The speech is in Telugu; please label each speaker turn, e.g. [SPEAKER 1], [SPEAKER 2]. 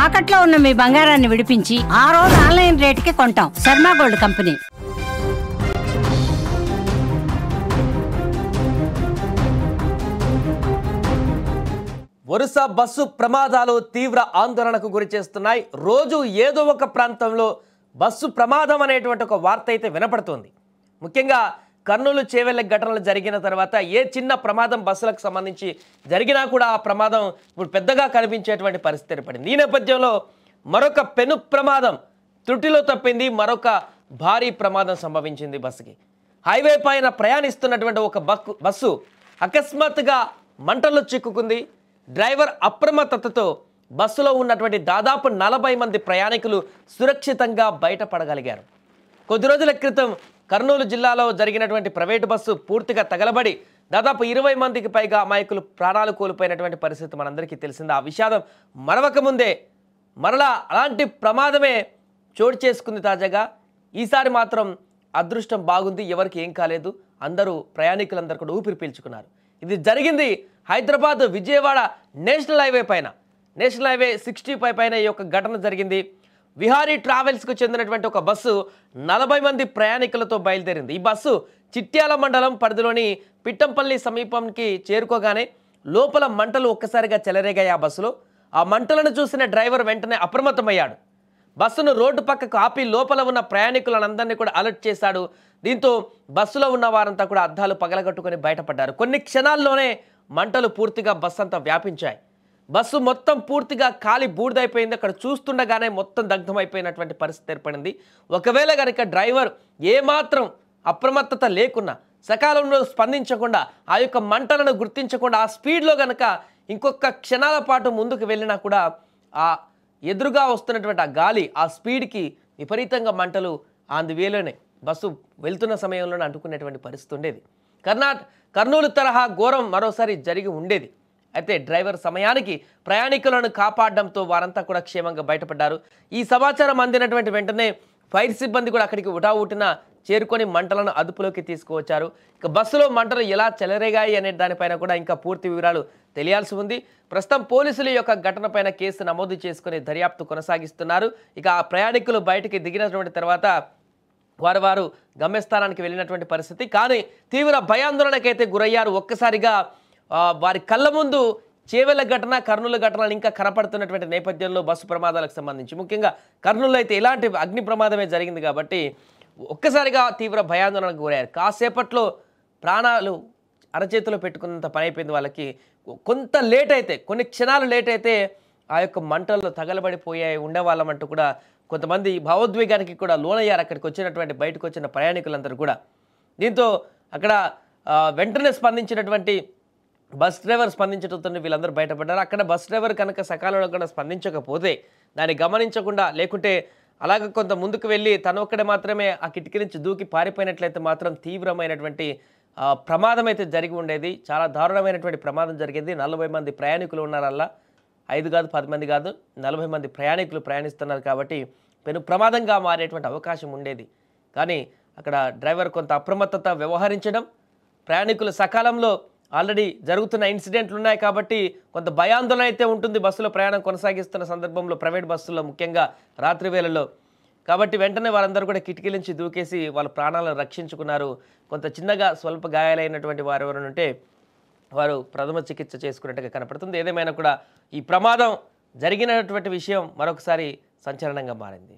[SPEAKER 1] తాకట్లో ఉన్న మీ బంగారాన్ని విడిపించి ఆ రోజు ఆన్లైన్ రేటుకి కొంటాం. Sharma gold company.
[SPEAKER 2] వరుస బస్సు ప్రమాదాలు తీవ్ర ఆందోళనకు గురి చేస్తున్నాయి. రోజు ఏదో ఒక ప్రాంతంలో బస్సు ప్రమాదం అనేటువంటి ఒక వార్త అయితే వినపడుతుంది. ముఖ్యంగా కర్నూలు చేవెళ్ళ ఘటనలు జరిగిన తర్వాత ఏ చిన్న ప్రమాదం బస్సులకు సంబంధించి జరిగినా కూడా ఆ ప్రమాదం ఇప్పుడు పెద్దగా కనిపించేటువంటి పరిస్థితి ఏర్పడింది. ఈ నేపథ్యంలో మరొక పెను ప్రమాదం త్రుటిలో తప్పింది. మరొక భారీ ప్రమాదం సంభవించింది. బస్సుకి హైవే పైన ప్రయాణిస్తున్నటువంటి ఒక బస్సు అకస్మాత్తుగా మంటల్లో చిక్కుకుంది. డ్రైవర్ అప్రమత్తతతో బస్సులో ఉన్నటువంటి దాదాపు 40 మంది ప్రయాణికులు సురక్షితంగా బయటపడగలిగారు. కొద్ది రోజుల క్రితం కర్నూలు జిల్లాలో జరిగినటువంటి ప్రైవేటు బస్సు పూర్తిగా తగలబడి దాదాపు 20 మందికి పైగా అమాయకులు ప్రాణాలు కోల్పోయినటువంటి పరిస్థితి మనందరికీ తెలిసింది. ఆ విషాదం మరవకముందే మరలా అలాంటి ప్రమాదమే చోటు చేసుకుంది తాజాగా. ఈసారి మాత్రం అదృష్టం బాగుంది, ఎవరికి ఏం కాలేదు. అందరూ ప్రయాణికులందరూ కూడా ఊపిరి పీల్చుకున్నారు. ఇది జరిగింది హైదరాబాద్ విజయవాడ నేషనల్ హైవే పైన. నేషనల్ హైవే 65 పైన ఈ యొక్క ఘటన జరిగింది. విహారీ ట్రావెల్స్కు చెందినటువంటి ఒక బస్సు 40 మంది ప్రయాణికులతో బయలుదేరింది. ఈ బస్సు చిట్యాల మండలం పరిధిలోని పిట్టంపల్లి సమీపంకి చేరుకోగానే లోపల మంటలు ఒక్కసారిగా చెలరేగాయి. ఆ బస్సులో ఆ మంటలను చూసిన డ్రైవర్ వెంటనే అప్రమత్తమయ్యాడు. బస్సును రోడ్డు పక్కకు ఆపి లోపల ఉన్న ప్రయాణికులందరినీ కూడా అలర్ట్ చేశాడు. దీంతో బస్సులో ఉన్న వారంతా కూడా అద్దాలు పగలగొట్టుకొని బయటపడ్డారు. కొన్ని క్షణాల్లోనే మంటలు పూర్తిగా బస్సు అంతా వ్యాపించాయి. బస్సు మొత్తం పూర్తిగా కాలి బూడిదైపోయింది. అక్కడ చూస్తుండగానే మొత్తం దగ్ధమైపోయినటువంటి పరిస్థితి ఏర్పడింది. ఒకవేళ కనుక డ్రైవర్ ఏమాత్రం అప్రమత్తత లేకున్నా, సకాలంలో స్పందించకుండా, ఆ యొక్క మంటలను గుర్తించకుండా ఆ స్పీడ్లో కనుక ఇంకొక క్షణాల పాటు ముందుకు వెళ్ళినా కూడా ఆ ఎదురుగా వస్తున్నటువంటి ఆ గాలి, ఆ స్పీడ్కి విపరీతంగా మంటలు అందువేలోనే బస్సు వెళ్తున్న సమయంలోనే అంటుకునేటువంటి పరిస్థితి ఉండేది. కర్నూలు తరహా ఘోరం మరోసారి జరిగి ఉండేది. అయితే డ్రైవర్ సమయానికి ప్రయాణికులను కాపాడడంతో వారంతా కూడా క్షేమంగా బయటపడ్డారు. ఈ సమాచారం అందినటువంటి వెంటనే ఫైర్ సిబ్బంది కూడా అక్కడికి ఉటావుటిన చేరుకొని మంటలను అదుపులోకి తీసుకువచ్చారు. ఇక బస్సులో మంటలు ఎలా చెలరేగాయి అనే దానిపైన కూడా ఇంకా పూర్తి వివరాలు తెలియాల్సి ఉంది. ప్రస్తుతం పోలీసులు ఈ యొక్క ఘటనపైన కేసు నమోదు చేసుకుని దర్యాప్తు కొనసాగిస్తున్నారు. ఇక ఆ ప్రయాణికులు బయటికి దిగినటువంటి తర్వాత వారు గమ్యస్థానానికి వెళ్ళినటువంటి పరిస్థితి. కానీ తీవ్ర భయాందోళనకైతే గురయ్యారు. ఒక్కసారిగా వారి కళ్ళ ముందు చేవెళ్ళ ఘటన, కర్నూలు ఘటనలు ఇంకా కనపడుతున్నటువంటి నేపథ్యంలో బస్సు ప్రమాదాలకు సంబంధించి ముఖ్యంగా కర్నూలులో అయితే ఇలాంటి అగ్ని ప్రమాదమే జరిగింది కాబట్టి ఒక్కసారిగా తీవ్ర భయాందోళనకు గురయ్యారు. కాసేపట్లో ప్రాణాలు అరచేతిలో పెట్టుకున్నంత పని అయిపోయింది వాళ్ళకి. కొంత లేట్ అయితే, కొన్ని క్షణాలు లేట్ అయితే ఆ యొక్క మంటల్లో తగలబడిపోయాయి ఉండేవాళ్ళమంటూ కూడా కొంతమంది భావోద్వేగానికి కూడా లోనయ్యారు అక్కడికి వచ్చినటువంటి బయటకు వచ్చిన ప్రయాణికులందరూ కూడా. దీంతో అక్కడ వెంటనే స్పందించినటువంటి బస్ డ్రైవర్ స్పందించడంతో వీళ్ళందరూ బయటపడ్డారు. అక్కడ బస్ డ్రైవర్ కనుక సకాలంలో కూడా స్పందించకపోతే, దాన్ని గమనించకుండా లేకుంటే అలాగ కొంత ముందుకు వెళ్ళి తను ఒక్కడే మాత్రమే ఆ కిటికీ నుంచి దూకి పారిపోయినట్లయితే మాత్రం తీవ్రమైనటువంటి ప్రమాదం అయితే జరిగి ఉండేది. చాలా దారుణమైనటువంటి ప్రమాదం జరిగేది. 40 మంది ప్రయాణికులు ఉన్నారు. అలా 5 కాదు 10 మంది కాదు 40 మంది ప్రయాణికులు ప్రయాణిస్తున్నారు కాబట్టి పెను ప్రమాదంగా మారేటువంటి అవకాశం ఉండేది. కానీ అక్కడ డ్రైవర్ కొంత అప్రమత్తత వ్యవహరించడం, ప్రయాణికులు సకాలంలో ఆల్రెడీ జరుగుతున్న ఇన్సిడెంట్లు ఉన్నాయి కాబట్టి కొంత భయాందోళన అయితే ఉంటుంది బస్సులో ప్రయాణం కొనసాగిస్తున్న సందర్భంలో, ప్రైవేట్ బస్సుల్లో ముఖ్యంగా రాత్రి వేళల్లో. కాబట్టి వెంటనే వారందరూ కూడా కిటికీల నుంచి దూకేసి వాళ్ళ ప్రాణాలను రక్షించుకున్నారు. కొంత చిన్నగా స్వల్ప గాయాలైనటువంటి వారు ఎవరైనా ఉంటే వారు ప్రథమ చికిత్స చేసుకున్నట్టుగా కనపడుతుంది. ఏదేమైనా కూడా ఈ ప్రమాదం జరిగినటువంటి విషయం మరొకసారి సంచలనంగా మారింది.